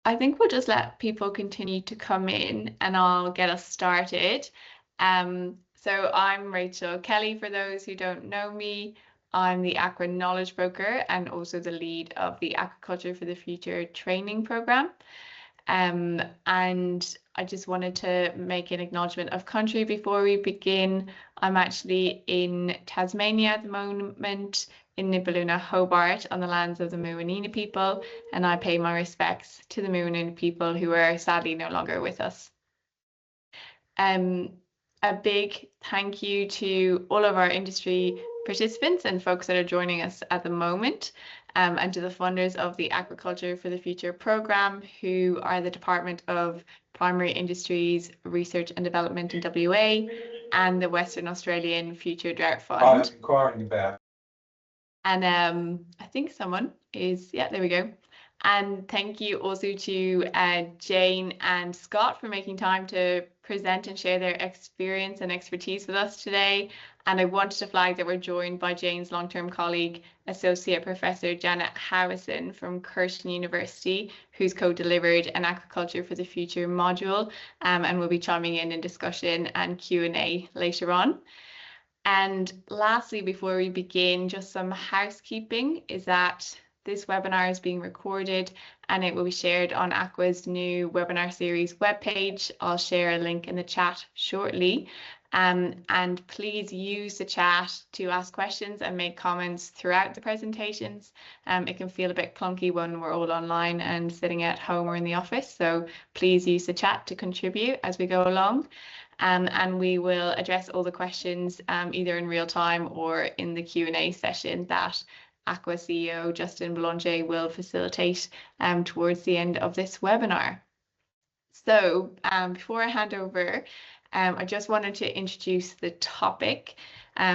I think we'll just let people continue to come in and I'll get us started. So I'm Rachel Kelly, for those who don't know me. I'm the Aqua Knowledge Broker and also the lead of the Aquaculture for the Future training program. And I just wanted to make an acknowledgement of country before we begin. I'm actually in Tasmania at the moment, in Nibbaluna, Hobart, on the lands of the Muwinina people, and I pay my respects to the Muwinina people who are sadly no longer with us. Um, a big thank you to all of our industry participants and folks that are joining us at the moment, and to the funders of the Aquaculture for the Future programme, who are the Department of Primary Industries Research and Development in WA and the Western Australian Future Drought Fund. Inquiring about. And I think someone is, yeah, there we go. And thank you also to Jane and Scott for making time to present and share their experience and expertise with us today. And I wanted to flag that we're joined by Jane's long-term colleague, Associate Professor Janet Howison from Curtin University, who's co-delivered an Aquaculture for the Future module, and will be chiming in discussion and Q&A later on. And lastly, before we begin, just some housekeeping is that this webinar is being recorded and it will be shared on Aqua's new webinar series webpage. I'll share a link in the chat shortly. And please use the chat to ask questions and make comments throughout the presentations. It can feel a bit clunky when we're all online and sitting at home or in the office. So please use the chat to contribute as we go along. And we will address all the questions either in real time or in the Q&A session that Aqua CEO Justin Boulanger will facilitate towards the end of this webinar. So before I hand over, I just wanted to introduce the topic,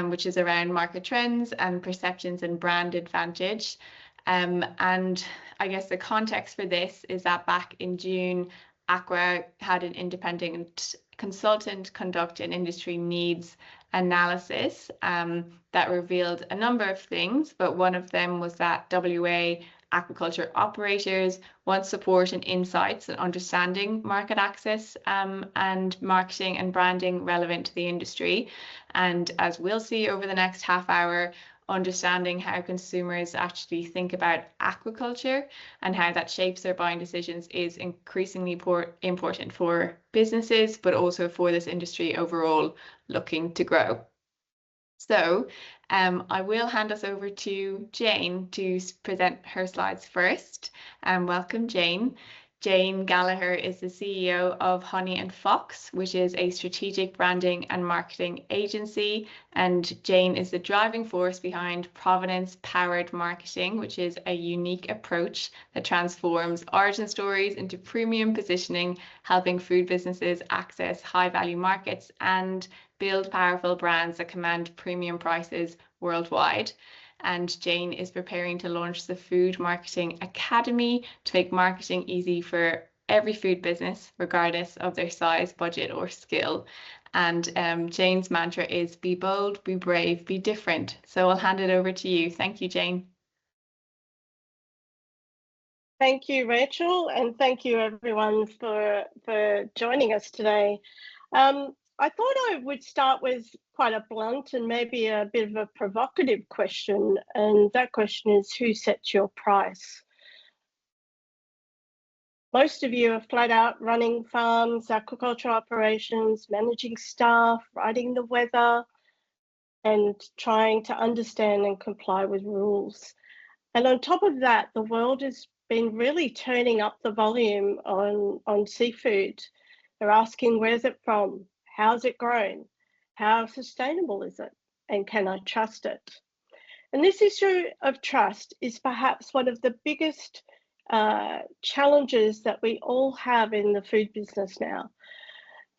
which is around market trends and perceptions and brand advantage. And I guess the context for this is that back in June, Aqua had an independent consultant conduct an industry needs analysis that revealed a number of things, but one of them was that WA aquaculture operators want support and insights and understanding market access and marketing and branding relevant to the industry. And as we'll see over the next half hour, understanding how consumers actually think about aquaculture and how that shapes their buying decisions is increasingly important for businesses, but also for this industry overall looking to grow. So I will hand us over to Jane to present her slides first. Welcome, Jane. Jane Gallagher is the CEO of Honey and Fox, which is a strategic branding and marketing agency. And Jane is the driving force behind Provenance Powered Marketing, which is a unique approach that transforms origin stories into premium positioning, helping food businesses access high-value markets and build powerful brands that command premium prices worldwide. And Jane is preparing to launch the Food Marketing Academy to make marketing easy for every food business, regardless of their size, budget, or skill. And Jane's mantra is be bold, be brave, be different. So I'll hand it over to you. Thank you, Jane. Thank you, Rachel, and thank you everyone for joining us today. I thought I would start with quite a blunt and maybe a bit of a provocative question, and that question is, who sets your price? Most of you are flat out running farms, aquaculture operations, managing staff, writing the weather, and trying to understand and comply with rules. And on top of that, the world has been really turning up the volume on seafood. They're asking, where's it from? How's it grown? How sustainable is it? And can I trust it? And this issue of trust is perhaps one of the biggest challenges that we all have in the food business now.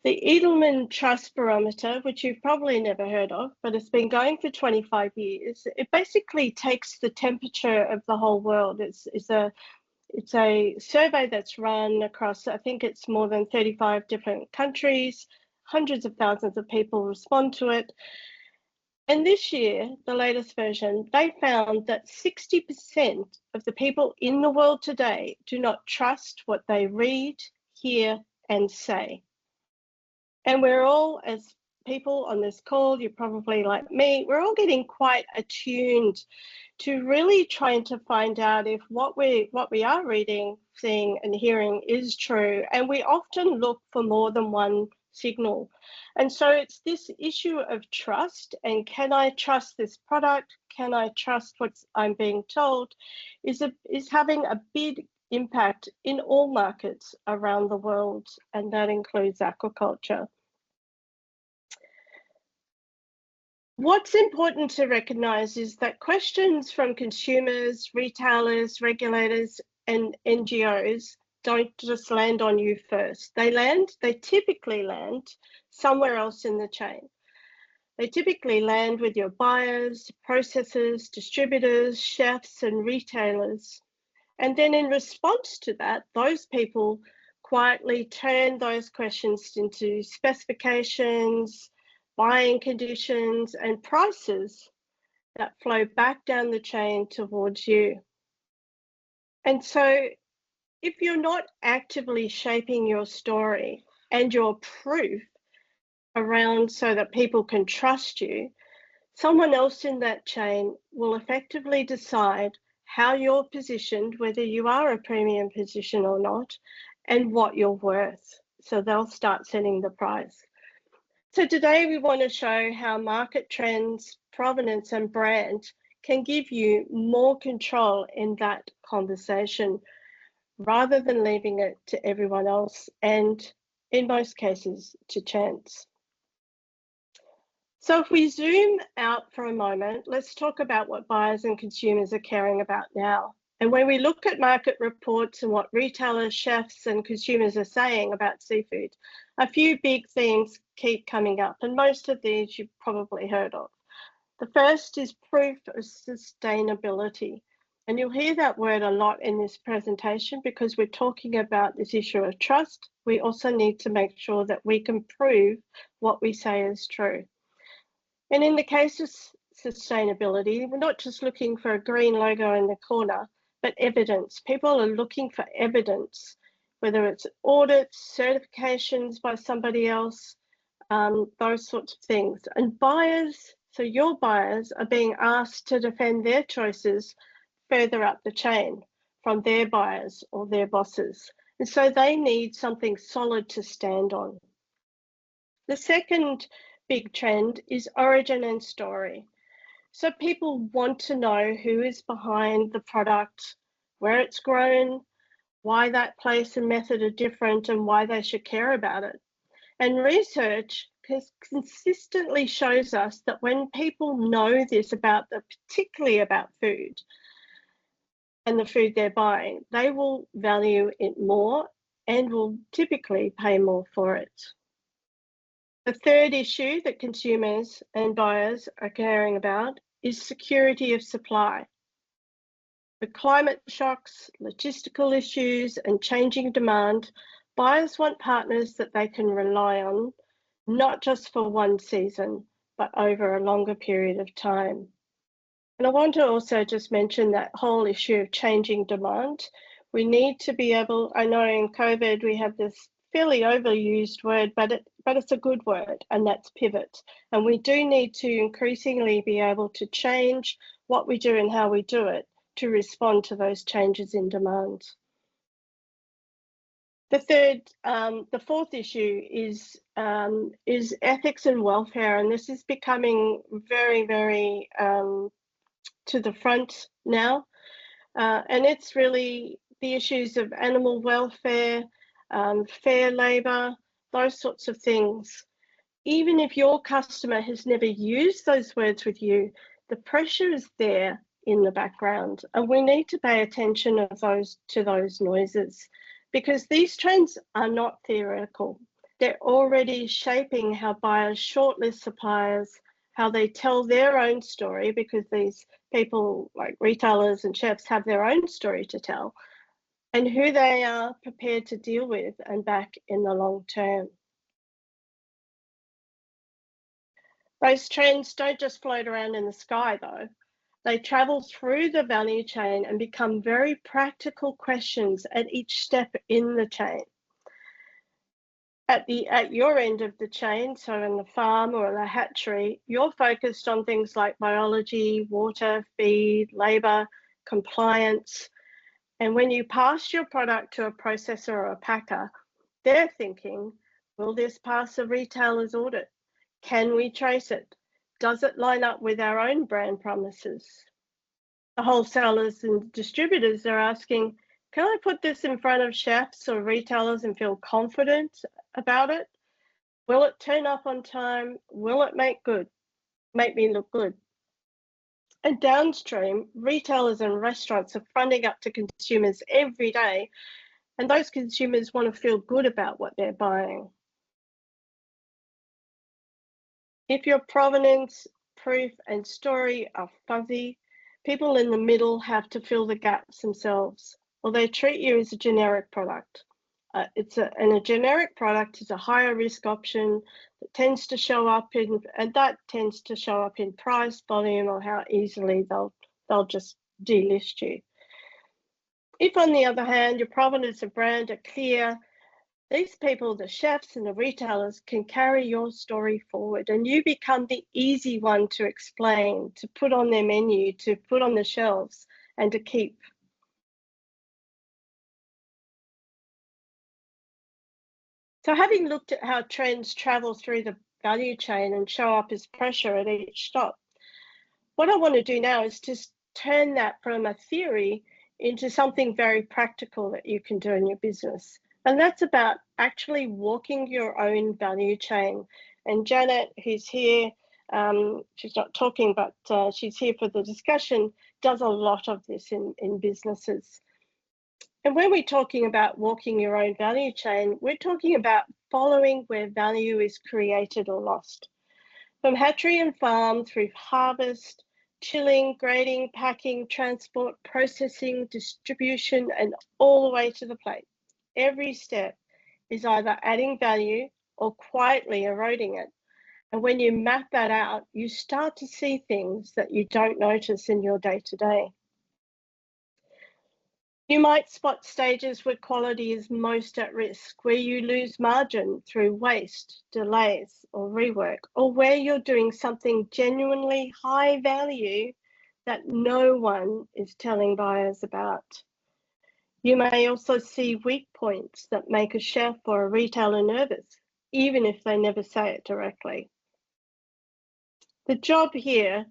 The Edelman Trust Barometer, which you've probably never heard of, but it's been going for 25 years, it basically takes the temperature of the whole world. It's a survey that's run across, I think it's more than 35 different countries. Hundreds of thousands of people respond to it. And this year, the latest version, they found that 60% of the people in the world today do not trust what they read, hear, and say. And we're all, as people on this call, you're probably like me, we're all getting quite attuned to really trying to find out if what we are reading, seeing, and hearing is true. And we often look for more than one signal. And so it's this issue of trust, and can I trust this product? Can I trust what I'm being told? Is having a big impact in all markets around the world, and that includes aquaculture. What's important to recognise is that questions from consumers, retailers, regulators, and NGOs don't just land on you first. They typically land somewhere else in the chain. They typically land with your buyers, processors, distributors, chefs, and retailers. And then in response to that, those people quietly turn those questions into specifications, buying conditions, and prices that flow back down the chain towards you. And so if you're not actively shaping your story and your proof around so that people can trust you, someone else in that chain will effectively decide how you're positioned, whether you are a premium position or not, and what you're worth. So they'll start setting the price. So today we want to show how market trends, provenance, and brand can give you more control in that conversation rather than leaving it to everyone else and, in most cases, to chance. So if we zoom out for a moment, let's talk about what buyers and consumers are caring about now. And when we look at market reports and what retailers, chefs, and consumers are saying about seafood, a few big themes keep coming up, and most of these you've probably heard of. The first is proof of sustainability. And you'll hear that word a lot in this presentation because we're talking about this issue of trust. We also need to make sure that we can prove what we say is true. And in the case of sustainability, we're not just looking for a green logo in the corner, but evidence. People are looking for evidence, whether it's audits, certifications by somebody else, those sorts of things. And buyers, so your buyers are being asked to defend their choices further up the chain from their buyers or their bosses. And so they need something solid to stand on. The second big trend is origin and story. So people want to know who is behind the product, where it's grown, why that place and method are different, and why they should care about it. And research consistently shows us that when people know this particularly about food and the food they're buying, they will value it more and will typically pay more for it. The third issue that consumers and buyers are caring about is security of supply. With climate shocks, logistical issues, and changing demand, buyers want partners that they can rely on, not just for one season, but over a longer period of time. And I want to also just mention that whole issue of changing demand. We need to be able, I know in COVID we have this fairly overused word, but it's a good word, and that's pivot. And we do need to increasingly be able to change what we do and how we do it to respond to those changes in demand. The fourth issue is ethics and welfare, and this is becoming very, very to the front now, and it's really the issues of animal welfare, fair labour, those sorts of things. Even if your customer has never used those words with you, the pressure is there in the background, and we need to pay attention to those noises, because these trends are not theoretical. They're already shaping how buyers shortlist suppliers, how they tell their own story, because these people like retailers and chefs have their own story to tell, and who they are prepared to deal with and back in the long term. Those trends don't just float around in the sky, though. They travel through the value chain and become very practical questions at each step in the chain. At your end of the chain, so in the farm or the hatchery, you're focused on things like biology, water, feed, labour, compliance. And when you pass your product to a processor or a packer, they're thinking, will this pass a retailer's audit? Can we trace it? Does it line up with our own brand promises? The wholesalers and distributors are asking, can I put this in front of chefs or retailers and feel confident about it? Will it turn up on time? Will it make me look good? And downstream, retailers and restaurants are fronting up to consumers every day, and those consumers want to feel good about what they're buying. If your provenance, proof, and story are fuzzy, people in the middle have to fill the gaps themselves, or they treat you as a generic product. And a generic product is a higher risk option that tends to show up in, price, volume, or how easily they'll just delist you. If, on the other hand, your provenance and brand are clear, these people, the chefs and the retailers, can carry your story forward, and you become the easy one to explain, to put on their menu, to put on the shelves, and to keep. So having looked at how trends travel through the value chain and show up as pressure at each stop, what I want to do now is just turn that from a theory into something very practical that you can do in your business. And that's about actually walking your own value chain. And Janet, who's here, she's not talking, but she's here for the discussion, does a lot of this in businesses. And when we're talking about walking your own value chain, we're talking about following where value is created or lost. From hatchery and farm through harvest, chilling, grading, packing, transport, processing, distribution, and all the way to the plate. Every step is either adding value or quietly eroding it. And when you map that out, you start to see things that you don't notice in your day-to-day. You might spot stages where quality is most at risk, where you lose margin through waste, delays, or rework, or where you're doing something genuinely high value that no one is telling buyers about. You may also see weak points that make a chef or a retailer nervous, even if they never say it directly. The job here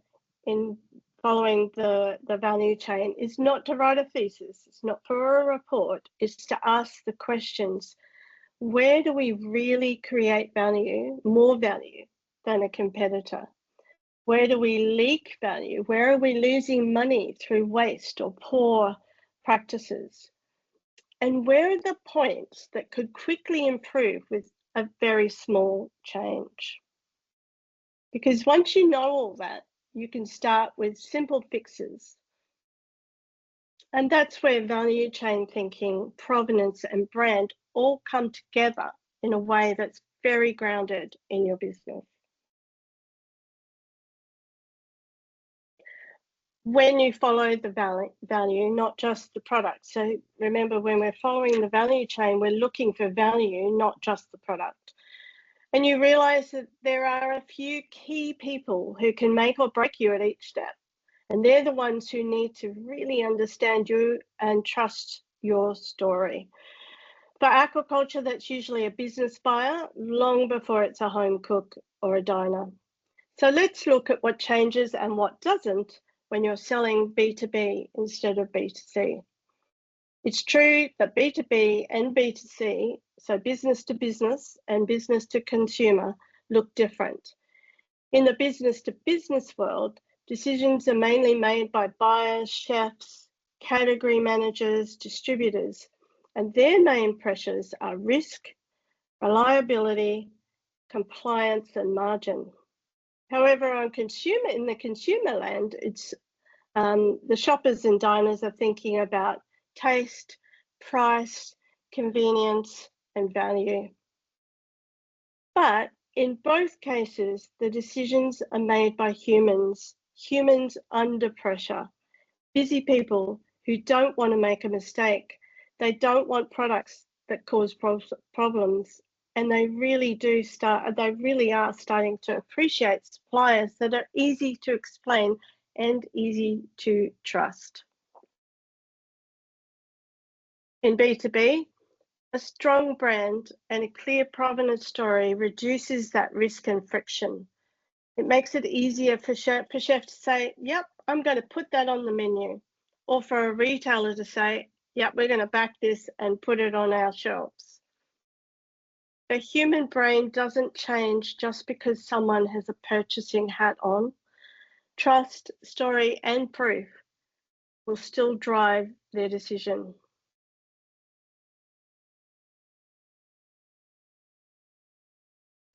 in following the value chain is not to write a thesis, it's not for a report, it's to ask the questions, where do we really create value, more value than a competitor? Where do we leak value? Where are we losing money through waste or poor practices? And where are the points that could quickly improve with a very small change? Because once you know all that, you can start with simple fixes. And that's where value chain thinking, provenance, and brand all come together in a way that's very grounded in your business. When you follow the value, not just the product. So remember, when we're following the value chain, we're looking for value, not just the product. And you realize that there are a few key people who can make or break you at each step. And they're the ones who need to really understand you and trust your story. For aquaculture, that's usually a business buyer long before it's a home cook or a diner. So let's look at what changes and what doesn't when you're selling B2B instead of B2C. It's true that B2B and B2C, so business to business and business to consumer, look different. In the business to business world, decisions are mainly made by buyers, chefs, category managers, distributors, and their main pressures are risk, reliability, compliance, and margin. However, in the consumer land, it's the shoppers and diners are thinking about taste, price, convenience, and value. But In both cases, the decisions are made by humans under pressure, busy people who don't want to make a mistake. They don't want products that cause problems. And they really are starting to appreciate suppliers that are easy to explain and easy to trust. In B2B, a strong brand and a clear provenance story reduces that risk and friction. It makes it easier for chef to say, yep, I'm going to put that on the menu. Or for a retailer to say, yep, we're going to back this and put it on our shelves. The human brain doesn't change just because someone has a purchasing hat on. Trust, story, and proof will still drive their decision.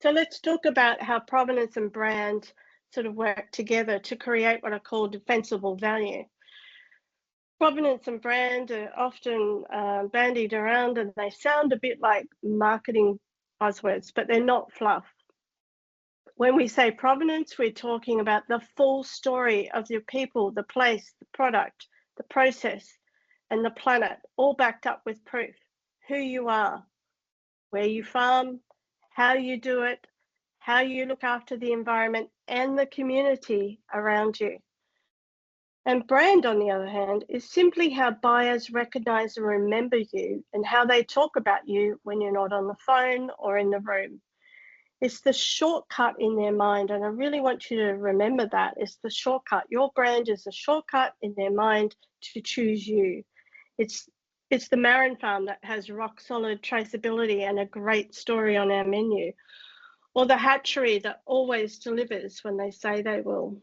So let's talk about how provenance and brand sort of work together to create what I call defensible value. Provenance and brand are often bandied around, and they sound a bit like marketing buzzwords, but they're not fluff. When we say provenance, we're talking about the full story of your people, the place, the product, the process, and the planet, all backed up with proof. Who you are, where you farm, how you do it, how you look after the environment and the community around you. And brand, on the other hand, is simply how buyers recognize and remember you and how they talk about you when you're not on the phone or in the room. It's the shortcut in their mind, and I really want you to remember that. It's the shortcut. Your brand is a shortcut in their mind to choose you. It's the Marin Farm that has rock solid traceability and a great story on our menu, or the hatchery that always delivers when they say they will.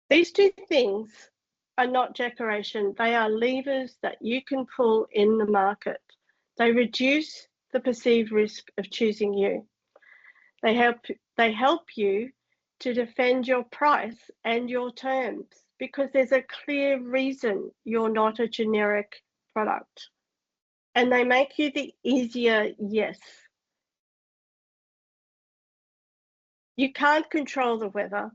These two things are not decoration. They are levers that you can pull in the market. They reduce the perceived risk of choosing you. They help you to defend your price and your terms because there's a clear reason you're not a generic product. And they make you the easier yes. You can't control the weather,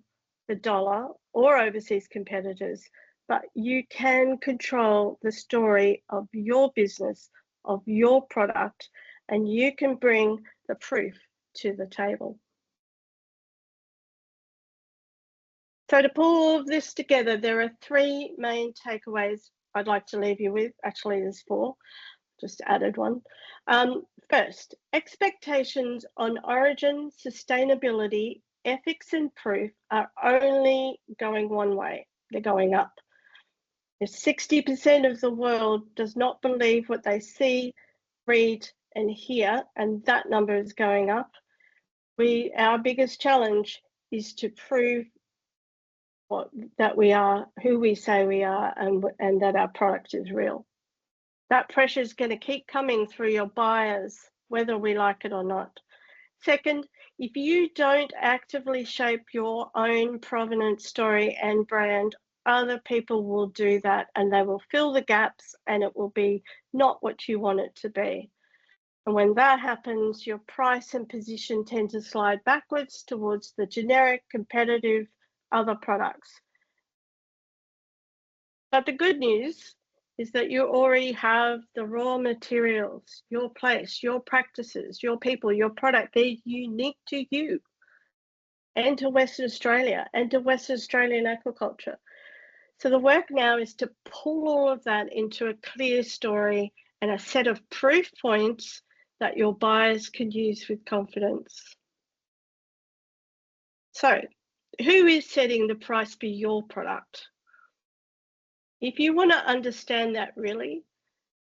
the dollar, or overseas competitors, but you can control the story of your business, of your product, and you can bring the proof to the table. So to pull all of this together, there are three main takeaways I'd like to leave you with. Actually, there's four, just added one. First, expectations on origin, sustainability, ethics and proof are only going one way. They're going up. If 60% of the world does not believe what they see, read, and hear, and that number is going up, our biggest challenge is to prove that we are who we say we are and that our product is real. That pressure is going to keep coming through your buyers, whether we like it or not. Second, if you don't actively shape your own provenance story and brand, other people will do that and they will fill the gaps and it will be not what you want it to be. And when that happens, your price and position tend to slide backwards towards the generic, competitive, other products. But the good news is that you already have the raw materials, your place, your practices, your people, your product. They're unique to you and to Western Australia and to Western Australian aquaculture. So the work now is to pull all of that into a clear story and a set of proof points that your buyers can use with confidence. So who is setting the price for your product? If you want to understand that really,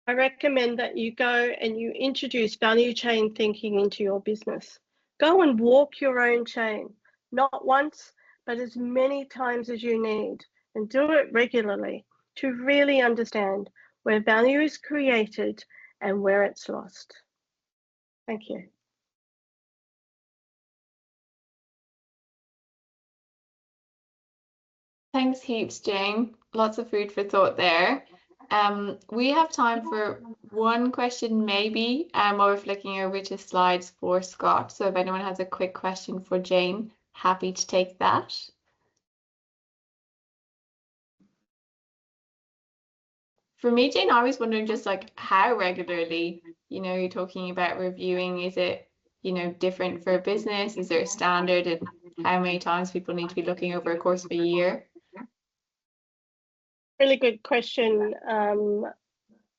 I recommend that you go and you introduce value chain thinking into your business. Go and walk your own chain, not once, but as many times as you need, and do it regularly to really understand where value is created and where it's lost. Thank you. Thanks heaps, Jane. Lots of food for thought there. We have time for one question maybe, while we're flicking over to slides for Scott. So if anyone has a quick question for Jane, happy to take that. For me, Jane, I was wondering just like how regularly, you're talking about reviewing. Is it, different for a business? Is there a standard, and how many times people need to be looking over a course of a year? Really good question,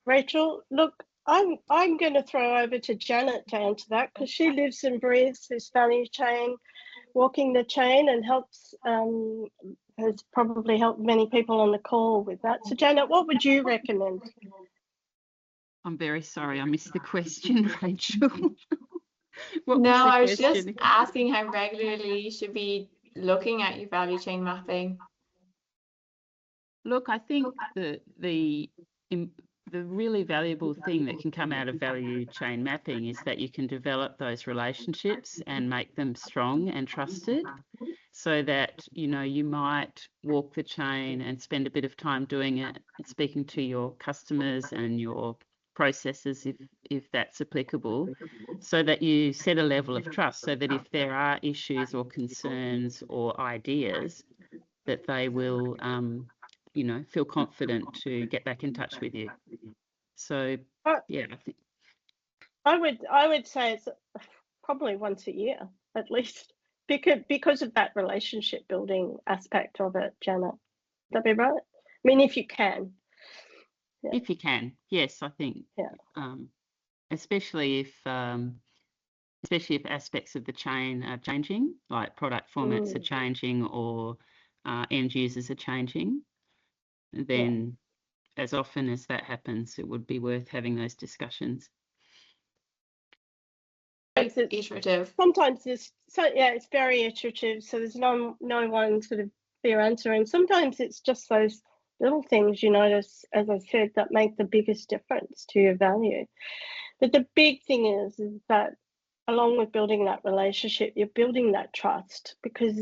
Rachel. Look, I'm going to throw over to Janet to answer that, because she lives and breathes this value chain, walking the chain, and has probably helped many people on the call with that. So Janet, what would you recommend? I'm very sorry, I missed the question, Rachel. No, I was just asking how regularly you should be looking at your value chain mapping. Look, I think the really valuable thing that can come out of value chain mapping is that you can develop those relationships and make them strong and trusted, so that you might walk the chain and spend a bit of time doing it, speaking to your customers and your processes if that's applicable, so that you set a level of trust, so that if there are issues or concerns or ideas, that they will feel confident to get back in touch with you. So yeah, I think I would say it's probably once a year at least, because of that relationship building aspect of it, Janet. Would that be right? I mean, if you can. Yeah. If you can, yes, I think. Yeah. Especially if aspects of the chain are changing, like product formats are changing, or end users are changing, then as often as that happens, it would be worth having those discussions. It's iterative. Sometimes it's very iterative, so there's no one sort of clear answer, and sometimes it's just those little things you notice, as I said, that make the biggest difference to your value. But the big thing is that along with building that relationship, you're building that trust, because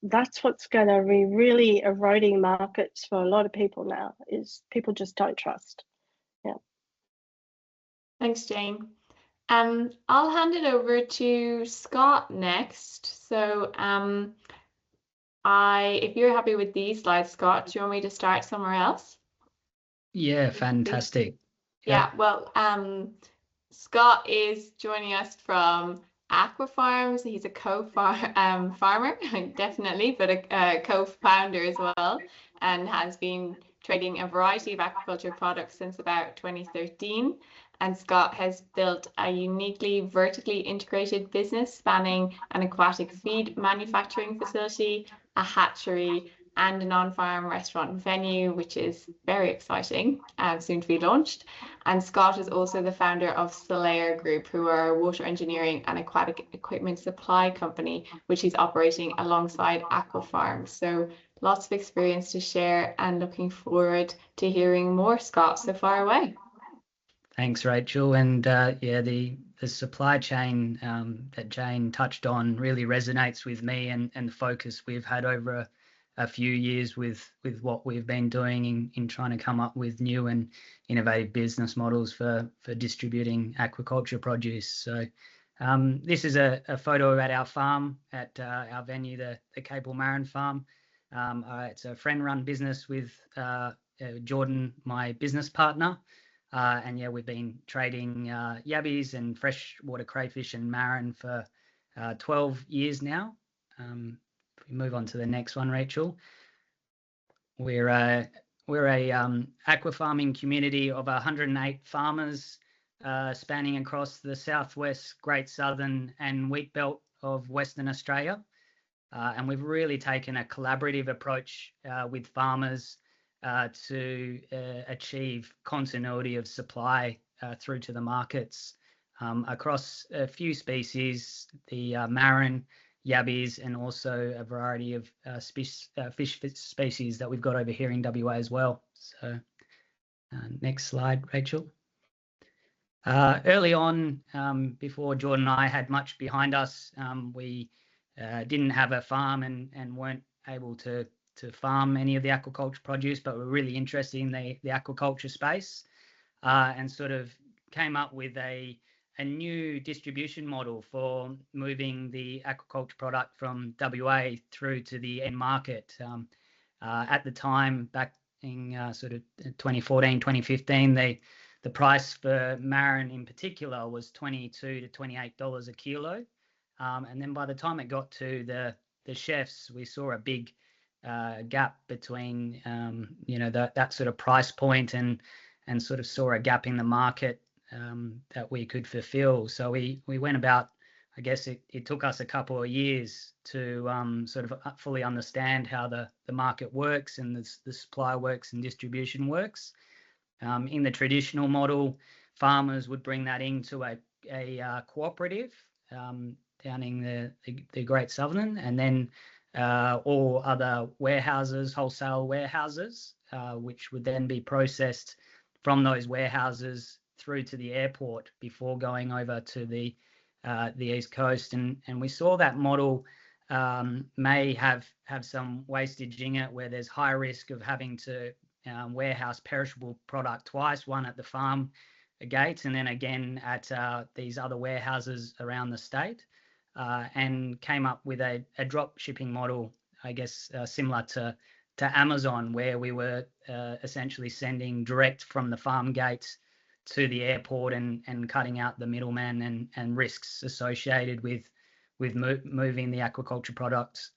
that's what's going to be really eroding markets for a lot of people now, is people just don't trust. Yeah. Thanks, Jane. I'll hand it over to Scott next. So if you're happy with these slides, Scott, do you want me to start somewhere else? Yeah, fantastic. Yeah, well, Scott is joining us from Aftf Farms. He's a farmer, definitely, but a co-founder as well, and has been trading a variety of aquaculture products since about 2013. And Scott has built a uniquely vertically integrated business spanning an aquatic feed manufacturing facility, a hatchery, and an on-farm restaurant venue, which is very exciting and soon to be launched. And Scott is also the founder of Solaire Group, who are a water engineering and aquatic equipment supply company, which he's operating alongside Aftf Farms. So lots of experience to share, and looking forward to hearing more, Scott. So far away. Thanks, Rachel. And the supply chain that Jane touched on really resonates with me, and the focus we've had over a few years with what we've been doing in trying to come up with new and innovative business models for distributing aquaculture produce. So this is a photo at our farm, at our venue, the Cable Marin Farm. It's a friend-run business with Jordan, my business partner. And yeah, we've been trading yabbies and freshwater crayfish and marron for 12 years now. If we move on to the next one, Rachel. We're a aqua farming community of 108 farmers spanning across the southwest, Great Southern and wheat belt of Western Australia. And we've really taken a collaborative approach with farmers to achieve continuity of supply through to the markets across a few species, the marron, yabbies, and also a variety of fish species that we've got over here in WA as well. So next slide, Rachel. Early on, before Jordan and I had much behind us, we didn't have a farm and weren't able to farm any of the aquaculture produce, but were really interested in the aquaculture space, and sort of came up with a new distribution model for moving the aquaculture product from WA through to the end market. At the time, back in sort of 2014, 2015, the price for marron in particular was $22 to $28 a kilo. And then by the time it got to the chefs, we saw a big gap between, that sort of price point and sort of saw a gap in the market that we could fulfill. So we went about, I guess it took us a couple of years to sort of fully understand how the market works and the supply works and distribution works. In the traditional model, farmers would bring that into a cooperative down in the Great Southern, and then all other warehouses, wholesale warehouses, which would then be processed from those warehouses through to the airport before going over to the East Coast. And we saw that model may have some wastage in it, where there's high risk of having to warehouse perishable product twice, one at the farm gates and then again at these other warehouses around the state, and came up with a drop shipping model, I guess, similar to Amazon, where we were essentially sending direct from the farm gates to the airport and cutting out the middleman and risks associated with moving the aquaculture products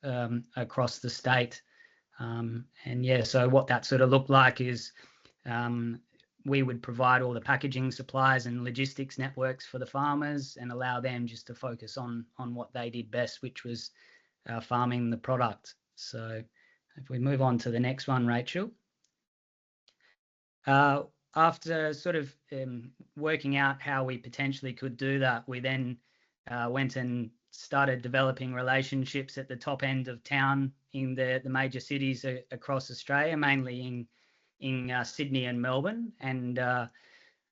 across the state. So what that sort of looked like is we would provide all the packaging supplies and logistics networks for the farmers and allow them just to focus on what they did best, which was farming the product. So if we move on to the next one, Rachel. After sort of working out how we potentially could do that, we then went and started developing relationships at the top end of town in the major cities across Australia, mainly in Sydney and Melbourne, and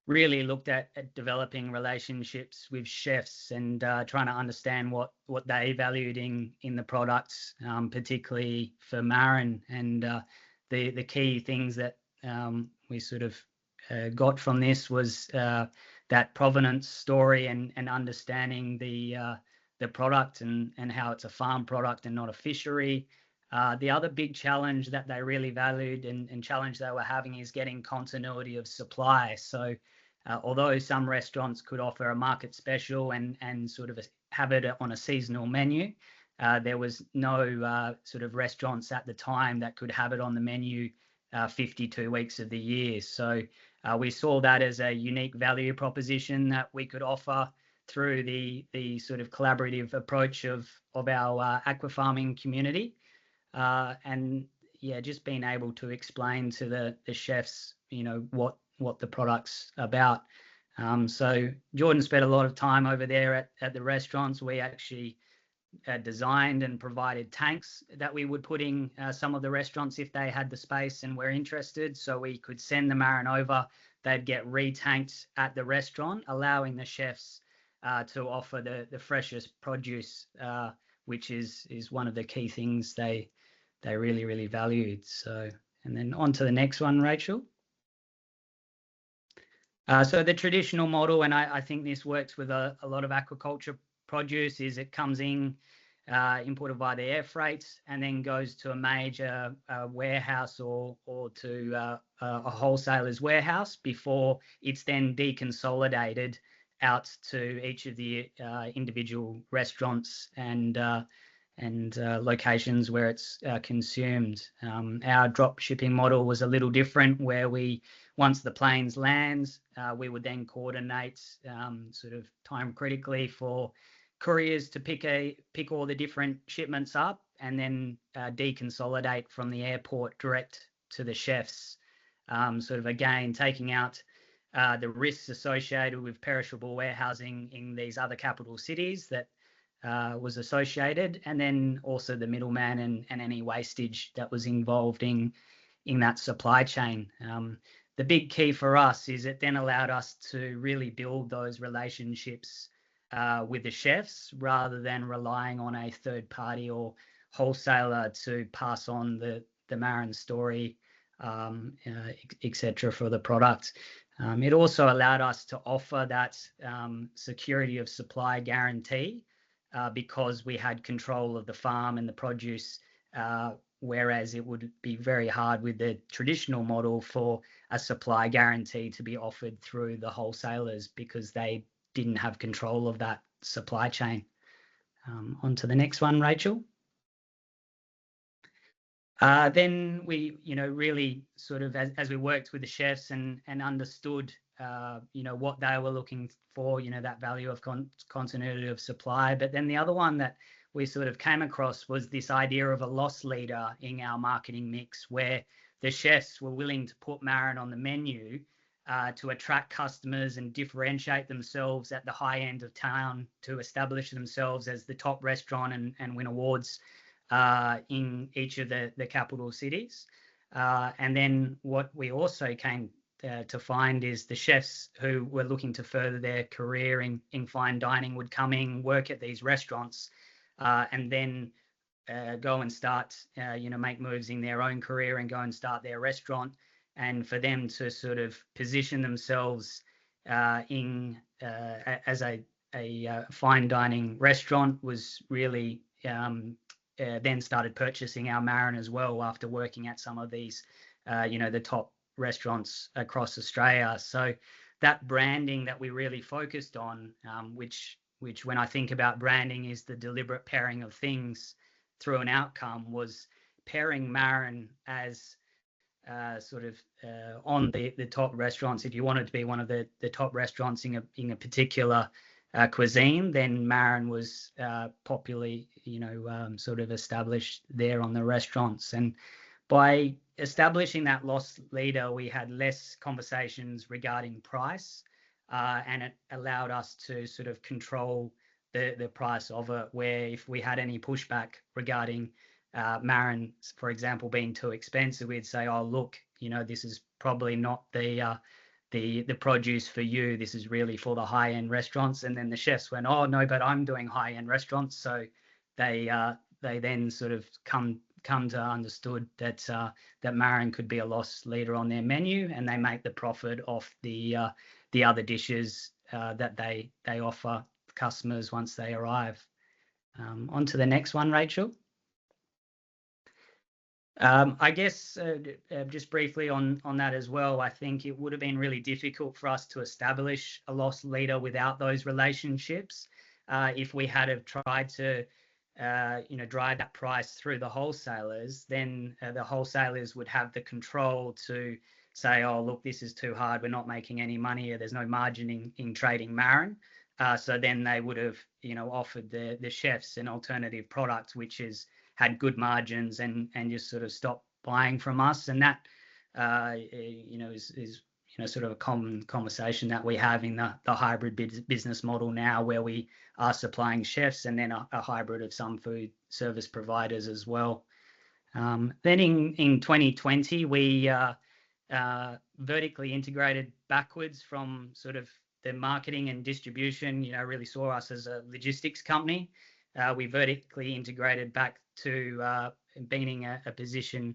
really looked at developing relationships with chefs and trying to understand what they valued in the products, particularly for marron. And the key things that we sort of got from this was that provenance story and understanding the product and how it's a farm product and not a fishery. The other big challenge that they really valued and challenge they were having is getting continuity of supply. So although some restaurants could offer a market special and sort of have it on a seasonal menu, there was no sort of restaurants at the time that could have it on the menu 52 weeks of the year. So we saw that as a unique value proposition that we could offer through the sort of collaborative approach of our aqua farming community. And yeah, just being able to explain to the chefs, what the product's about. So Jordan spent a lot of time over there at the restaurants. We actually designed and provided tanks that we would put in some of the restaurants if they had the space and were interested. So we could send the marron over, they'd get re-tanked at the restaurant, allowing the chefs to offer the freshest produce, which is one of the key things they really, really valued. So, and then on to the next one, Rachel. So the traditional model, and I think this works with a lot of aquaculture produce, is it comes in imported via the air freight and then goes to a major warehouse or to a wholesaler's warehouse before it's then deconsolidated out to each of the individual restaurants and locations where it's consumed. Our drop shipping model was a little different, where once the planes lands, we would then coordinate sort of time critically for couriers to pick all the different shipments up and then deconsolidate from the airport direct to the chefs. Sort of again taking out the risks associated with perishable warehousing in these other capital cities that was associated, and then also the middleman and any wastage that was involved in that supply chain. The big key for us is it then allowed us to really build those relationships with the chefs rather than relying on a third party or wholesaler to pass on the Marin story, etc. for the product. It also allowed us to offer that security of supply guarantee because we had control of the farm and the produce, whereas it would be very hard with the traditional model for a supply guarantee to be offered through the wholesalers because they didn't have control of that supply chain. On to the next one, Rachel. Then we, really sort of, as we worked with the chefs and understood, what they were looking for, that value of continuity of supply. But then the other one that we sort of came across was this idea of a loss leader in our marketing mix, where the chefs were willing to put Marin on the menu to attract customers and differentiate themselves at the high end of town, to establish themselves as the top restaurant and win awards in each of the capital cities. And then what we also came to find is the chefs who were looking to further their career in fine dining would come in, work at these restaurants, and then go and start, make moves in their own career and go and start their restaurant. And for them to sort of position themselves as a fine dining restaurant was really then started purchasing our Marin as well after working at some of these, the top restaurants across Australia. So that branding that we really focused on, which when I think about branding is the deliberate pairing of things through an outcome, was pairing Marin as on the top restaurants. If you wanted to be one of the top restaurants in a particular cuisine, then Marin was popularly, sort of established there on the restaurants. And by establishing that loss leader, we had less conversations regarding price, and it allowed us to sort of control the price of it, where if we had any pushback regarding Marin, for example, being too expensive, we'd say, oh, look, this is probably not the produce for you. This is really for the high-end restaurants. And then the chefs went, oh, no, but I'm doing high-end restaurants. So they then sort of come to understood that Marin could be a loss leader on their menu, and they make the profit off the other dishes that they offer customers once they arrive. On to the next one, Rachel. I guess just briefly on that as well, I think it would have been really difficult for us to establish a loss leader without those relationships. If we had have tried to, drive that price through the wholesalers, then the wholesalers would have the control to say, oh, look, this is too hard. We're not making any money here. There's no margin in trading Marin. So then they would have, offered the chefs an alternative product, which had good margins and just sort of stop buying from us. And that, is sort of a common conversation that we have in the hybrid business model now, where we are supplying chefs and then a hybrid of some food service providers as well. Then in 2020, we vertically integrated backwards from sort of the marketing and distribution, really saw us as a logistics company. We vertically integrated back to being a position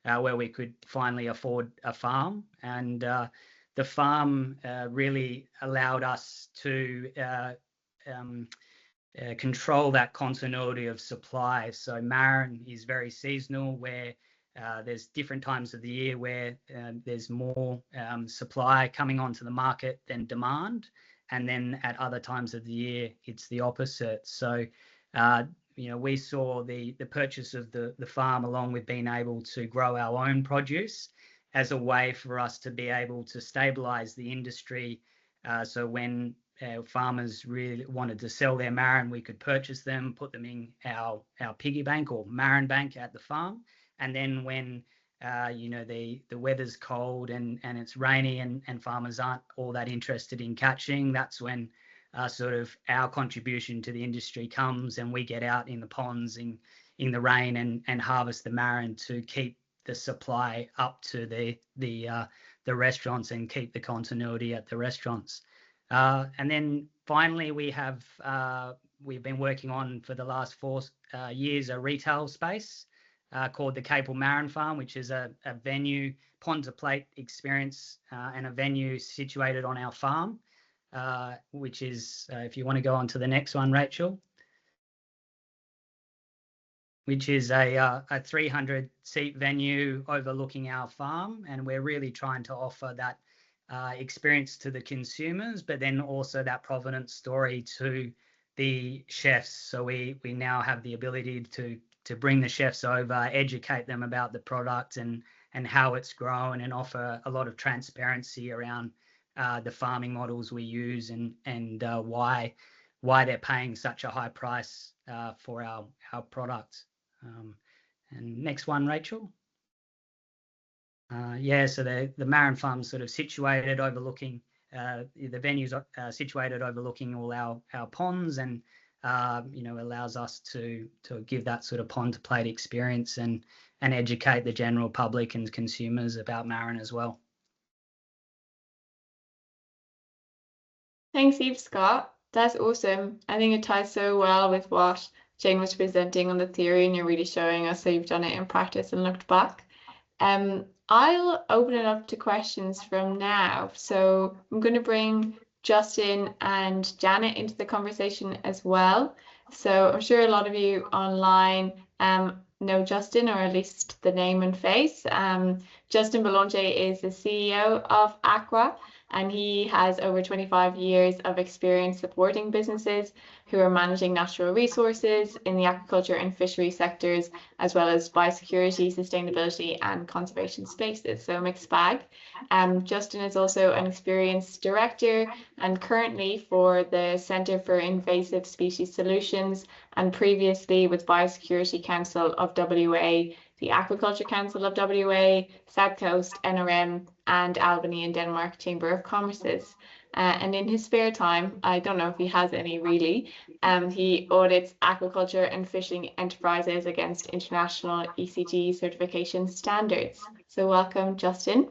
where we could finally afford a farm. And the farm really allowed us to control that continuity of supply. So Marin is very seasonal, where there's different times of the year where there's more supply coming onto the market than demand. And then at other times of the year, it's the opposite. So, we saw the purchase of the farm, along with being able to grow our own produce, as a way for us to be able to stabilise the industry. So when farmers really wanted to sell their Marin, we could purchase them, put them in our piggy bank or Marin bank at the farm. And then when the weather's cold and it's rainy and farmers aren't all that interested in catching, that's when sort of our contribution to the industry comes, and we get out in the ponds in the rain and harvest the Marin to keep the supply up to the restaurants and keep the continuity at the restaurants. And then finally, we've been working on for the last 4 years a retail space. called the Capel Marin Farm, which is a venue, pond to plate experience, and a venue situated on our farm, which is, if you want to go on to the next one, Rachel, which is a 300-seat venue overlooking our farm. And we're really trying to offer that experience to the consumers, but then also that provenance story to the chefs. So we now have the ability to bring the chefs over, educate them about the product and how it's grown, and offer a lot of transparency around the farming models we use and why they're paying such a high price for our products. And next one, Rachel. So the Marin Farm sort of situated overlooking, the venue's situated overlooking all our ponds, and allows us to give that sort of pond to plate experience and educate the general public and consumers about Marin as well. Thanks, Eve, Scott. That's awesome. I think it ties so well with what Jane was presenting on the theory, and you're really showing us how you've done it in practice and looked back. I'll open it up to questions from now. So I'm going to bring Justin and Janet into the conversation as well. So I'm sure a lot of you online know Justin, or at least the name and face. Justin Bolonche is the CEO of Aqua, and he has over 25 years of experience supporting businesses who are managing natural resources in the aquaculture and fishery sectors, as well as biosecurity, sustainability and conservation spaces. So mixed bag. Justin is also an experienced director and currently for the Centre for Invasive Species Solutions, and previously with Biosecurity Council of WA, the Aquaculture Council of WA, South Coast, NRM, and Albany and Denmark Chamber of Commerce's. And in his spare time, I don't know if he has any really, he audits aquaculture and fishing enterprises against international ECG certification standards. So welcome, Justin.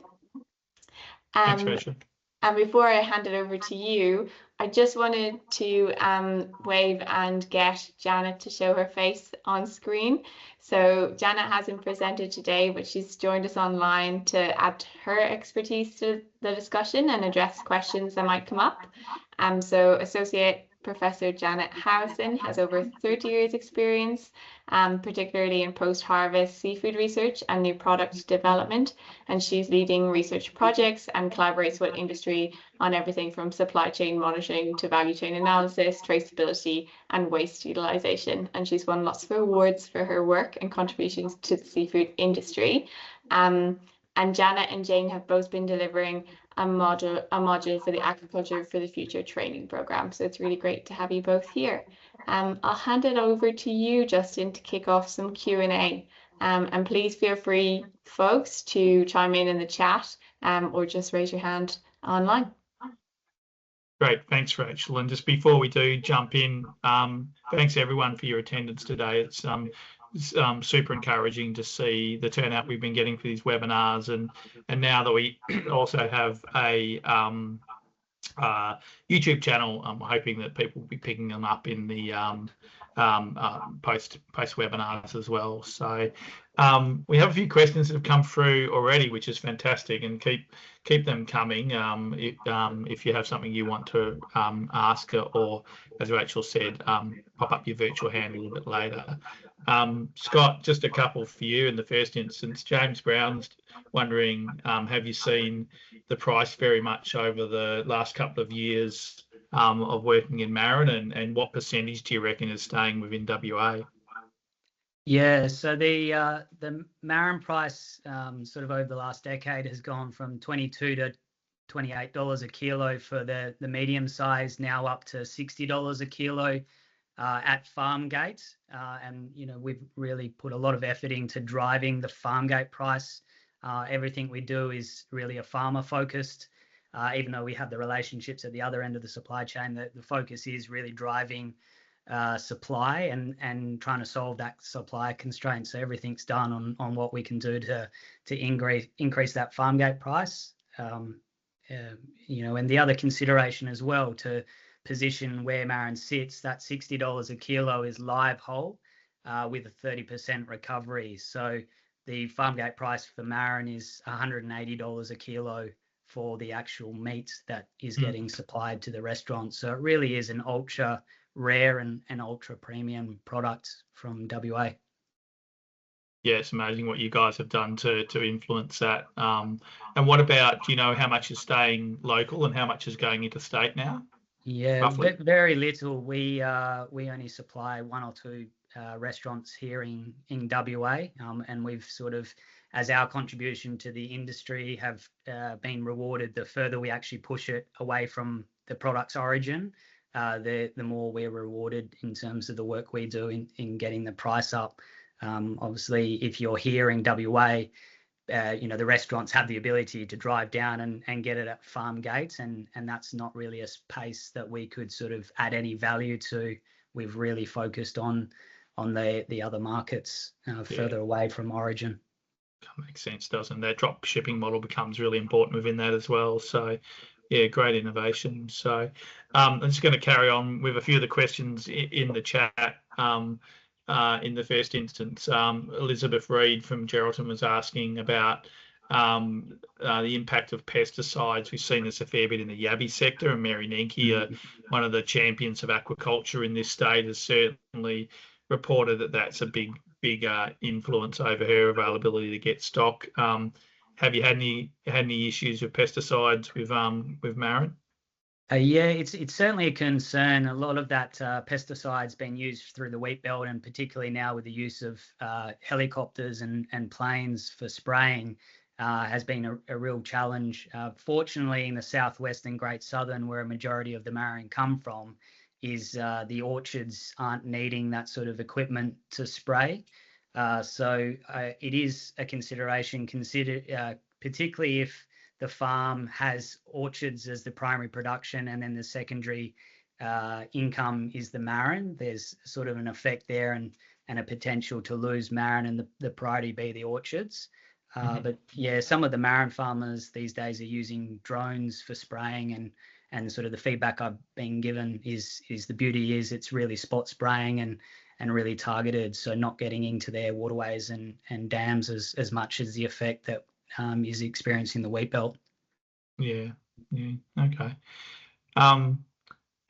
Thanks, Rachel. And before I hand it over to you, I just wanted to wave and get Janet to show her face on screen. So Janet hasn't presented today, but she's joined us online to add her expertise to the discussion and address questions that might come up. So Associate Professor Janet Howson has over 30 years experience, particularly in post-harvest seafood research and new product development. And she's leading research projects and collaborates with industry on everything from supply chain monitoring to value chain analysis, traceability, and waste utilization. And she's won lots of awards for her work and contributions to the seafood industry. And Janet and Jane have both been delivering a module for the Aquaculture for the Future training program. So it's really great to have you both here. I'll hand it over to you, Justin, to kick off some Q&A. And please feel free, folks, to chime in the chat or just raise your hand online. Great, thanks, Rachel. And just before we do jump in, thanks everyone for your attendance today. It's super encouraging to see the turnout we've been getting for these webinars, and now that we also have a YouTube channel, I'm hoping that people will be picking them up in the post webinars as well. So we have a few questions that have come through already, which is fantastic, and keep them coming. If you have something you want to ask, or as Rachel said, pop up your virtual hand a little bit later. Scott, just a couple for you in the first instance. James Brown's wondering, have you seen the price very much over the last couple of years of working in Marin, and what percentage do you reckon is staying within WA? Yeah, so the Marin price sort of over the last decade has gone from $22 to $28 a kilo for the medium size, now up to $60 a kilo at farm gate. And we've really put a lot of effort into driving the farm gate price. Everything we do is really a farmer focused. Even though we have the relationships at the other end of the supply chain, the focus is really driving supply and trying to solve that supply constraint. So everything's done on what we can do to increase that farm gate price. And the other consideration as well to position where Marin sits, that $60 a kilo is live whole. with a 30% recovery. So the farm gate price for marron is $180 a kilo for the actual meat that is getting supplied to the restaurant. So it really is an ultra rare and ultra premium product from WA. Yeah, it's amazing what you guys have done to influence that. And what about, do you know how much is staying local and how much is going interstate now? Yeah, Roughly? very little. We only supply one or two restaurants here in WA, and we've sort of, as our contribution to the industry, have been rewarded. The further we actually push it away from the product's origin, the more we're rewarded in terms of the work we do in getting the price up. Obviously, if you're here in WA, the restaurants have the ability to drive down and get it at farm gates, and that's not really a space that we could sort of add any value to. We've really focused on the other markets further away from origin. That makes sense, doesn't it? That drop shipping model becomes really important within that as well. So, yeah, great innovation. So I'm just going to carry on with a few of the questions in the chat. In the first instance, Elizabeth Reed from Geraldton was asking about the impact of pesticides. We've seen this a fair bit in the yabby sector, and Mary Nenke, one of the champions of aquaculture in this state, has certainly reported that that's a big influence over her availability to get stock. Have you had any issues with pesticides with marron? Yeah, it's certainly a concern. A lot of that pesticides being used through the wheat belt, and particularly now with the use of helicopters and planes for spraying, has been a real challenge. Fortunately, in the southwest and Great Southern, where a majority of the marron come from, is the orchards aren't needing that sort of equipment to spray. So it is a consideration, particularly if the farm has orchards as the primary production and then the secondary income is the marron. There's sort of an effect there and a potential to lose marron and the priority be the orchards. But yeah, some of the marron farmers these days are using drones for spraying, and sort of the feedback I've been given is the beauty is it's really spot spraying and really targeted, so not getting into their waterways and dams as much as the effect that is experiencing the wheat belt. Yeah, okay.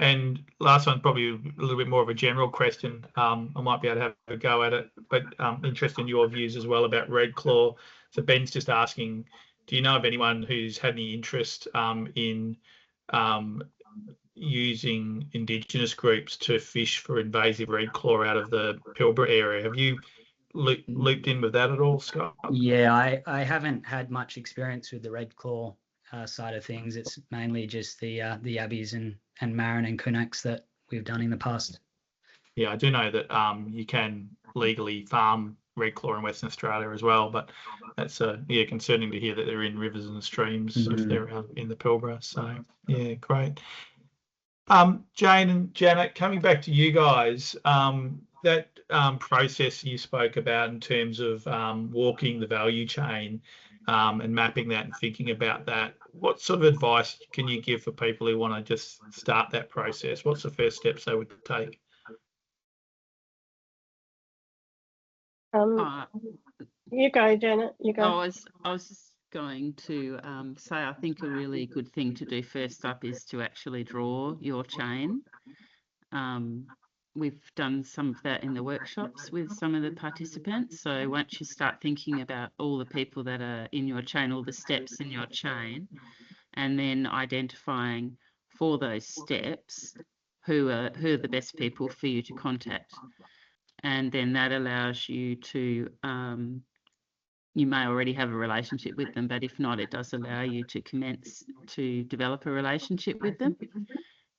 And last one, probably a little bit more of a general question. I might be able to have a go at it, but interested in your views as well about red claw. So Ben's just asking, do you know of anyone who's had any interest in using Indigenous groups to fish for invasive red claw out of the Pilbara area? Have you looped in with that at all, Scott? Yeah, I haven't had much experience with the red claw side of things. It's mainly just the yabbies and marron and kunaks that we've done in the past. Yeah, I do know that you can legally farm red claw in Western Australia as well, but that's concerning to hear that they're in rivers and streams if they're out in the Pilbara. So yeah, great. Jane and Janet, coming back to you guys, that process you spoke about in terms of walking the value chain and mapping that and thinking about that, what sort of advice can you give for people who want to just start that process? What's the first steps they would take? You go, Janet. You go. I was just going to say I think a really good thing to do first up is to actually draw your chain. We've done some of that in the workshops with some of the participants. So once you start thinking about all the people that are in your chain, all the steps in your chain, and then identifying for those steps who are the best people for you to contact. And then that allows you to, you may already have a relationship with them, but if not, it does allow you to commence to develop a relationship with them.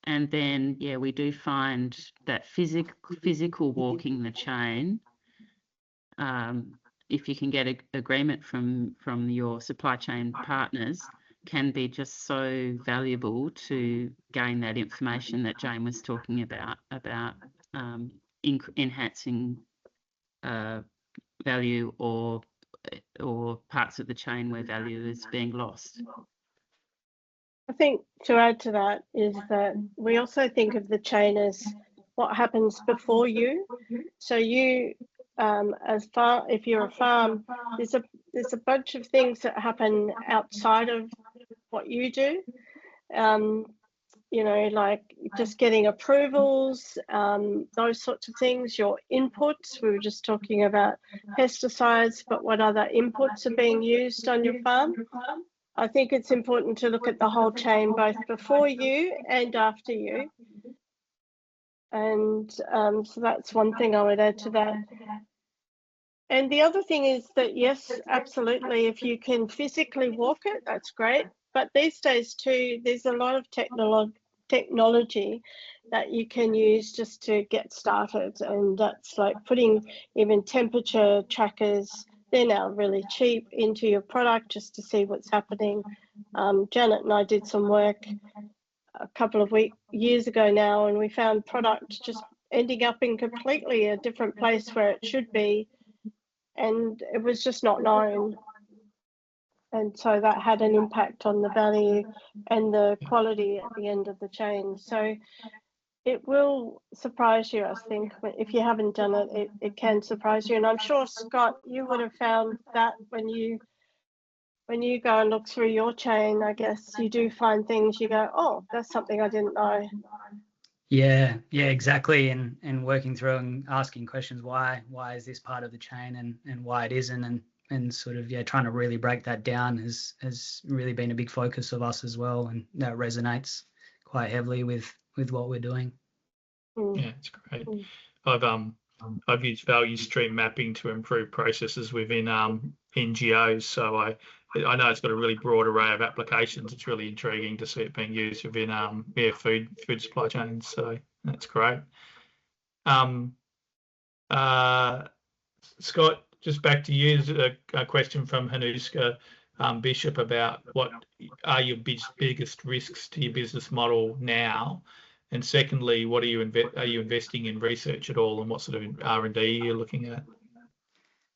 And then, yeah, we do find that physical walking the chain, if you can get an agreement from your supply chain partners, can be just so valuable to gain that information that Jane was talking about enhancing value or parts of the chain where value is being lost. I think to add to that is that we also think of the chain as what happens before you. So you, if you're a farm, there's a bunch of things that happen outside of what you do. You know, like just getting approvals, those sorts of things, your inputs. We were just talking about pesticides, but what other inputs are being used on your farm? I think it's important to look at the whole chain, both before you and after you. And so that's one thing I would add to that. And the other thing is that, yes, absolutely, if you can physically walk it, that's great. But these days too, there's a lot of technology that you can use just to get started. And that's like putting even temperature trackers, they're now really cheap, into your product just to see what's happening. Janet and I did some work a couple of years ago now, and we found product just ending up in completely a different place where it should be. And it was just not known. And so that had an impact on the value and the quality at the end of the chain. So it will surprise you, I think. If you haven't done it, it can surprise you. And I'm sure, Scott, you would have found that when you go and look through your chain, I guess you do find things you go, oh, that's something I didn't know. Yeah, exactly. And working through and asking questions, why is this part of the chain and why it isn't, and sort of, trying to really break that down has really been a big focus of us as well. And that resonates quite heavily with what we're doing. Yeah, it's great. I've used value stream mapping to improve processes within NGOs. So I know it's got a really broad array of applications. It's really intriguing to see it being used within food supply chains. So that's great. Scott, just back to you. There's a question from Hanuska Bishop about what are your biggest risks to your business model now, and secondly, what are you investing in research at all, and what sort of R&D are you looking at?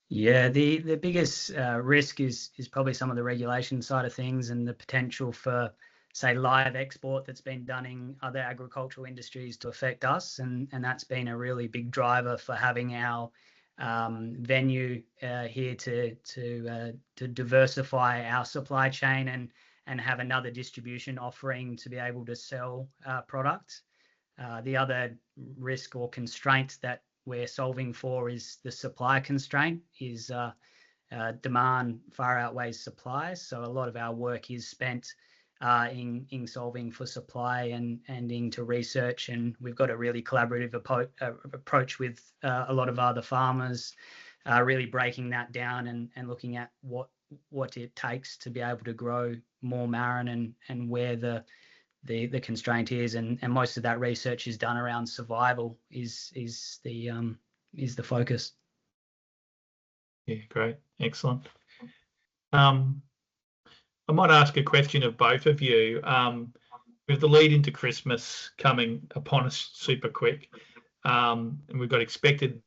Yeah, the biggest risk is probably some of the regulation side of things and the potential for, say, live export that's been done in other agricultural industries to affect us, and that's been a really big driver for having our venue here to diversify our supply chain and have another distribution offering to be able to sell product. The other risk or constraint that we're solving for is the supply constraint, is demand far outweighs supply. So a lot of our work is spent in solving for supply and into research, and we've got a really collaborative approach with a lot of other farmers, really breaking that down and looking at what it takes to be able to grow more marron and where the constraint is, and most of that research is done around survival is the focus. Yeah, great, excellent. I might ask a question of both of you. With the lead into Christmas coming upon us super quick, and we've got expected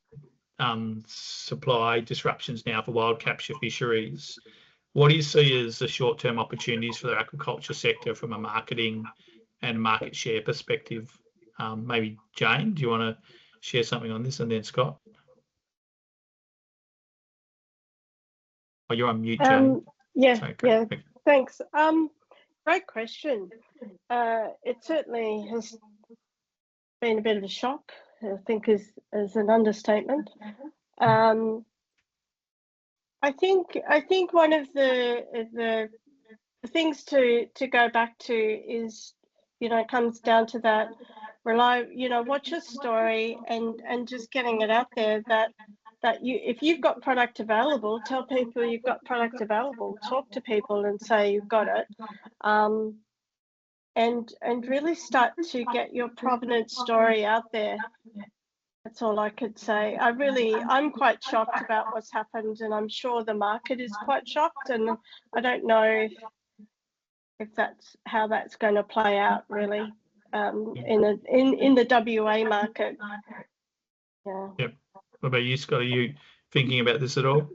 supply disruptions now for wild capture fisheries, what do you see as the short-term opportunities for the aquaculture sector from a marketing and market share perspective? Maybe Jane, do you want to share something on this, and then Scott? Oh, you're on mute, Jane. Yeah. Thanks. Great question. It certainly has been a bit of a shock, I think is an understatement. I think one of the things to go back to is, it comes down to that watch your story and just getting it out there that if you've got product available, tell people you've got product available, talk to people and say you've got it, and really start to get your provenance story out there. That's all I could say. I'm quite shocked about what's happened, and I'm sure the market is quite shocked, and I don't know if that's how that's going to play out really in the WA market. Yeah. Yep. What about you, Scott? Are you thinking about this at all?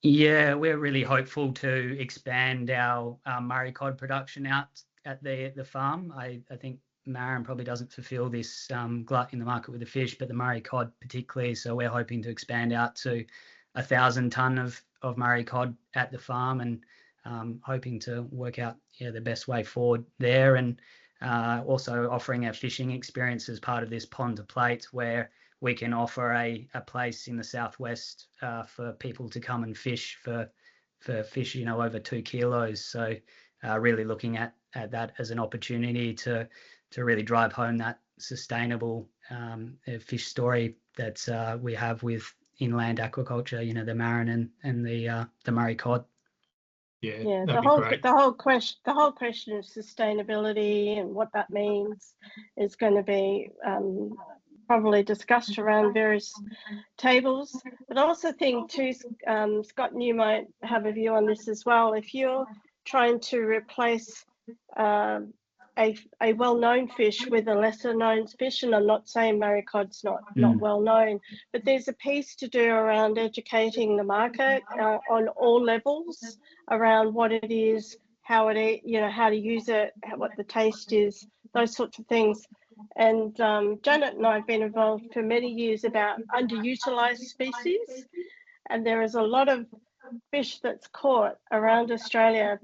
Yeah, we're really hopeful to expand our Murray cod production out at the farm. I think Marron probably doesn't fulfil this glut in the market with the fish, but the Murray cod particularly. So we're hoping to expand out to 1,000 tonne of Murray cod at the farm, and hoping to work out the best way forward there, and also offering our fishing experience as part of this pond to plate, where we can offer a place in the southwest for people to come and fish for fish over 2 kilos. So really looking at that as an opportunity to really drive home that sustainable fish story that we have with inland aquaculture, the Marron and the Murray cod. Yeah, the whole question of sustainability and what that means is going to be probably discussed around various tables. But I also think too, Scott, and you might have a view on this as well. If you're trying to replace a well-known fish with a lesser-known fish, and I'm not saying Murray cod's not well-known, but there's a piece to do around educating the market on all levels around what it is, how it, how to use it, what the taste is, those sorts of things. And Janet and I have been involved for many years about underutilised species, and there is a lot of fish that's caught around Australia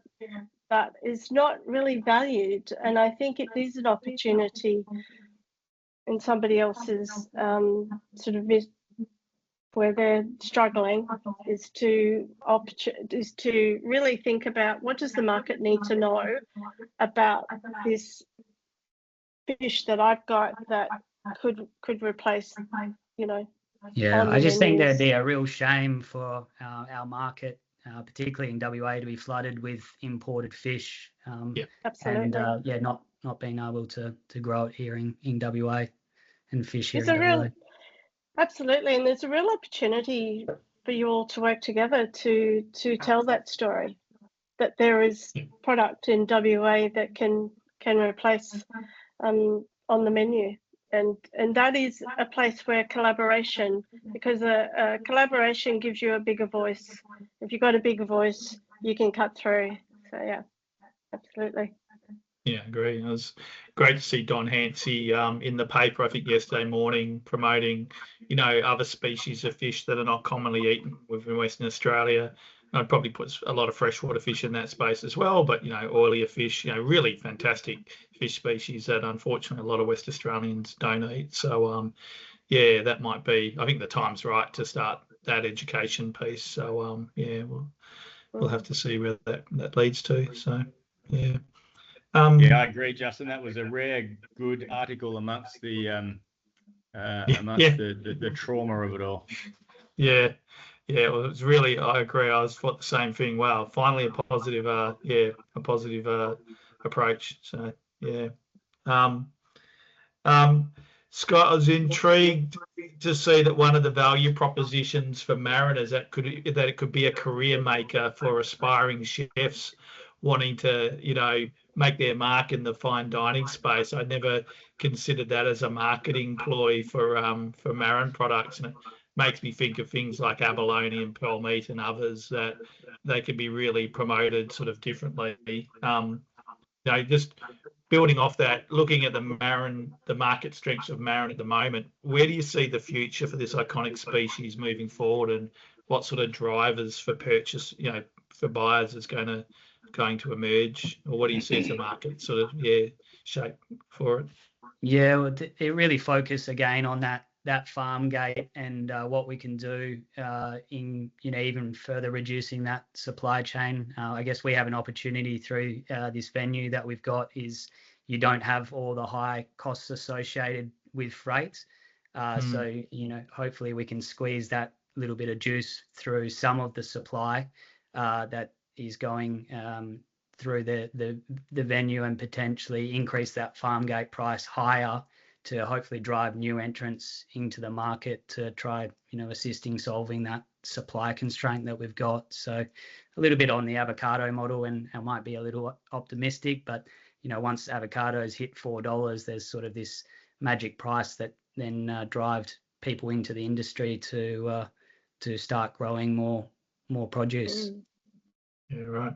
that is not really valued, and I think it is an opportunity in somebody else's sort of where they're struggling is to really think about what does the market need to know about this fish that I've got that could replace, Yeah, on the I just think menus. there'd be a real shame for our market, particularly in WA, to be flooded with imported fish. Absolutely. And not being able to grow it here in WA and fish here There's in WA. Absolutely, and there's a real opportunity for you all to work together to tell that story, that there is product in WA that can replace on the menu, and that is a place where collaboration, because a collaboration gives you a bigger voice. If you've got a bigger voice, you can cut through. So yeah, absolutely. Yeah, I agree. It was great to see Don Hansey in the paper, I think yesterday morning, promoting, other species of fish that are not commonly eaten within Western Australia. I'd probably put a lot of freshwater fish in that space as well, but, oilier fish, really fantastic fish species that unfortunately a lot of West Australians don't eat. So, that might be, I think the time's right to start that education piece. So, we'll have to see where that leads to. So, yeah. I agree, Justin. That was a rare, good article amongst the the trauma of it all. Yeah, it was really. I agree. I thought the same thing. Wow, finally a positive. Approach. So yeah. Scott, I was intrigued to see that one of the value propositions for Marron is that it could be a career maker for aspiring chefs wanting to, make their mark in the fine dining space. I never considered that as a marketing ploy for Marron products, and it makes me think of things like abalone and pearl meat and others that they can be really promoted sort of differently. Just building off that, looking at the market strengths of Marron at the moment, where do you see the future for this iconic species moving forward, and what sort of drivers for purchase, for buyers is going to emerge, or what do you see as the market sort of shape for it? Yeah, well, it really focused again on that farm gate and what we can do in even further reducing that supply chain. I guess we have an opportunity through this venue that we've got is you don't have all the high costs associated with freight. So hopefully we can squeeze that little bit of juice through some of the supply that is going through the venue, and potentially increase that farm gate price higher to hopefully drive new entrants into the market to try, assisting solving that supply constraint that we've got. So a little bit on the avocado model, and I might be a little optimistic, but, once avocados hit $4, there's sort of this magic price that then drives people into the industry to start growing more produce. Yeah, right.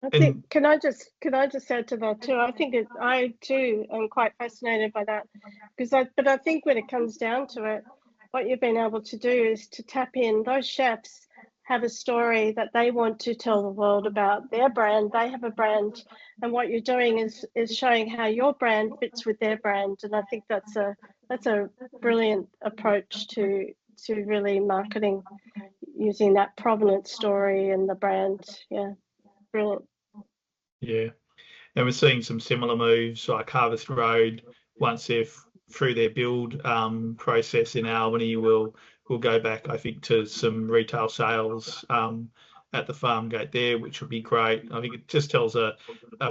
I And think, can I just add to that too? I think I too am quite fascinated by that, but I think when it comes down to it, what you've been able to do is to tap in. Those chefs have a story that they want to tell the world about their brand. They have a brand, and what you're doing is showing how your brand fits with their brand. And I think that's a brilliant approach to really marketing, using that provenance story and the brand. Yeah, brilliant. yeah, and we're seeing some similar moves like Harvest Road. Once they're through their build process in Albany, will go back, I think, to some retail sales at the farm gate there, which would be great. I think it just tells a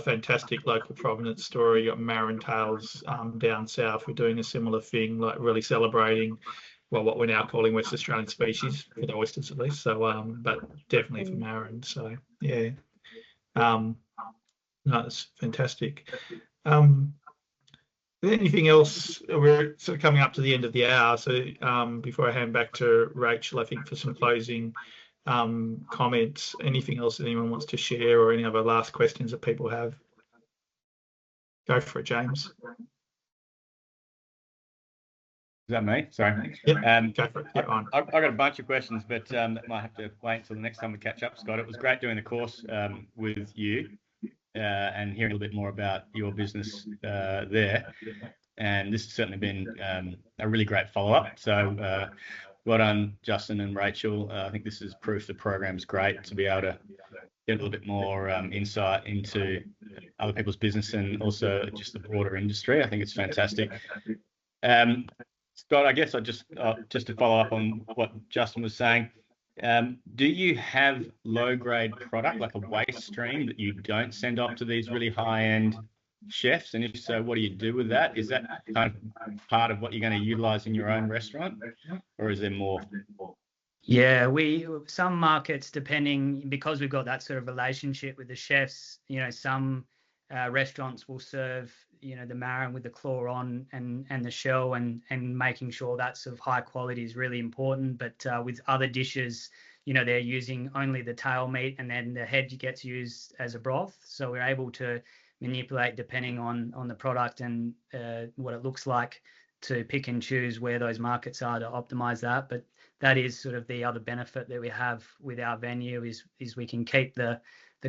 fantastic local provenance story. You got Marin Tails down south. We're doing a similar thing, like really celebrating, well, what we're now calling West Australian species for the oysters at least. So, but definitely for Marin. So, yeah. No, that's fantastic. Is there anything else? We're sort of coming up to the end of the hour. So before I hand back to Rachel, I think for some closing comments, anything else that anyone wants to share or any other last questions that people have? Go for it, James. Is that me? Sorry. Yep, go for it. Get on. I've got a bunch of questions, but that might have to wait until the next time we catch up, Scott. It was great doing the course with you. And hearing a little bit more about your business there. And this has certainly been a really great follow-up. So well done, Justin and Rachel. I think this is proof the program's great to be able to get a little bit more insight into other people's business and also just the broader industry. I think it's fantastic. Scott, I guess just to follow up on what Justin was saying, do you have low-grade product, like a waste stream, that you don't send off to these really high-end chefs? And if so, what do you do with that? Is that kind of part of what you're going to utilize in your own restaurant, or is there more? Yeah, some markets, depending, because we've got that sort of relationship with the chefs, some restaurants will serve, the Marin with the claw on and the shell, and making sure that's of high quality is really important. But with other dishes, they're using only the tail meat, and then the head gets used as a broth. So we're able to manipulate depending on the product and what it looks like, to pick and choose where those markets are to optimize that. But that is sort of the other benefit that we have with our venue is we can keep the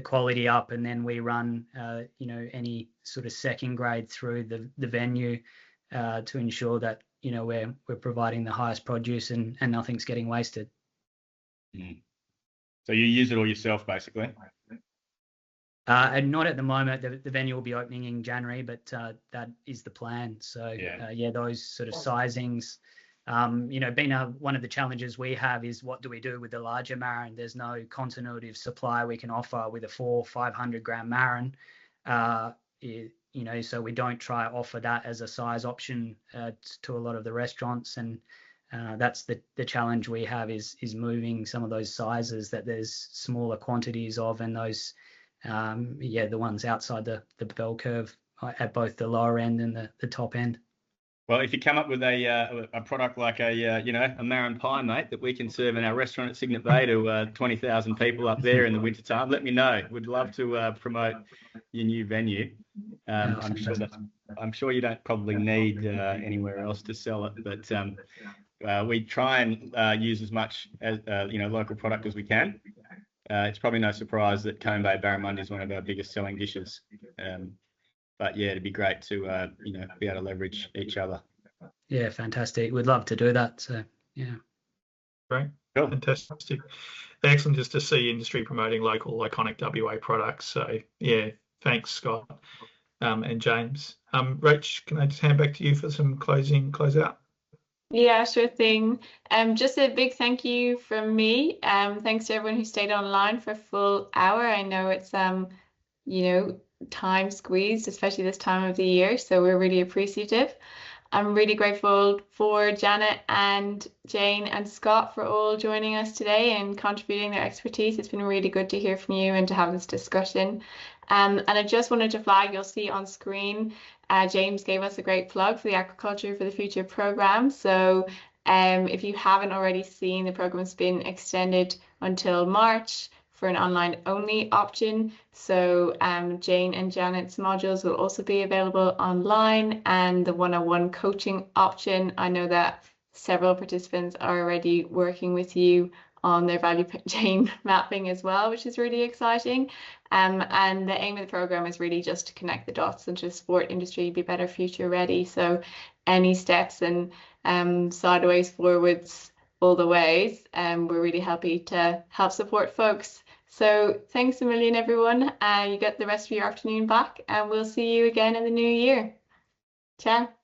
quality up, and then we run any sort of second grade through the venue to ensure that we're providing the highest produce and nothing's getting wasted. So you use it all yourself, basically? And not at the moment. The venue will be opening in January, but that is the plan. So those sort of sizings. One of the challenges we have is, what do we do with the larger Marin? There's no continuity of supply we can offer with a 400-500 gram Marin. So we don't try to offer that as a size option to a lot of the restaurants, and that's the challenge we have is moving some of those sizes that there's smaller quantities of, and those the ones outside the bell curve at both the lower end and the top end. Well, if you come up with a product like a Marin pie, mate, that we can serve in our restaurant at Cygnet Bay to 20,000 people up there in the winter time, let me know. We'd love to promote your new venue. I'm sure you don't probably need anywhere else to sell it, but we try and use as much as local product as we can. It's probably no surprise that Combe Bay barramundi is one of our biggest selling dishes. But yeah, it'd be great to be able to leverage each other. Yeah, fantastic. We'd love to do that. So yeah. Great. Cool. Fantastic. Excellent just to see industry promoting local iconic WA products. So yeah, thanks, Scott and James. Rach, can I just hand back to you for some close out? Yeah, sure thing. Just a big thank you from me. Thanks to everyone who stayed online for a full hour. I know it's time squeezed, especially this time of the year, so we're really appreciative. I'm really grateful for Janet and Jane and Scott for all joining us today and contributing their expertise. It's been really good to hear from you and to have this discussion. And I just wanted to flag, you'll see on screen, James gave us a great plug for the Aquaculture for the Future program. So if you haven't already seen, the program's been extended until March for an online only option. So Jane and Janet's modules will also be available online, and the one-on-one coaching option. I know that several participants are already working with you on their value chain mapping as well, which is really exciting. And the aim of the program is really just to connect the dots and to support industry be better future ready. So any steps and sideways, forwards, all the ways, we're really happy to help support folks. So thanks a million, everyone. You get the rest of your afternoon back, and we'll see you again in the new year. Ciao.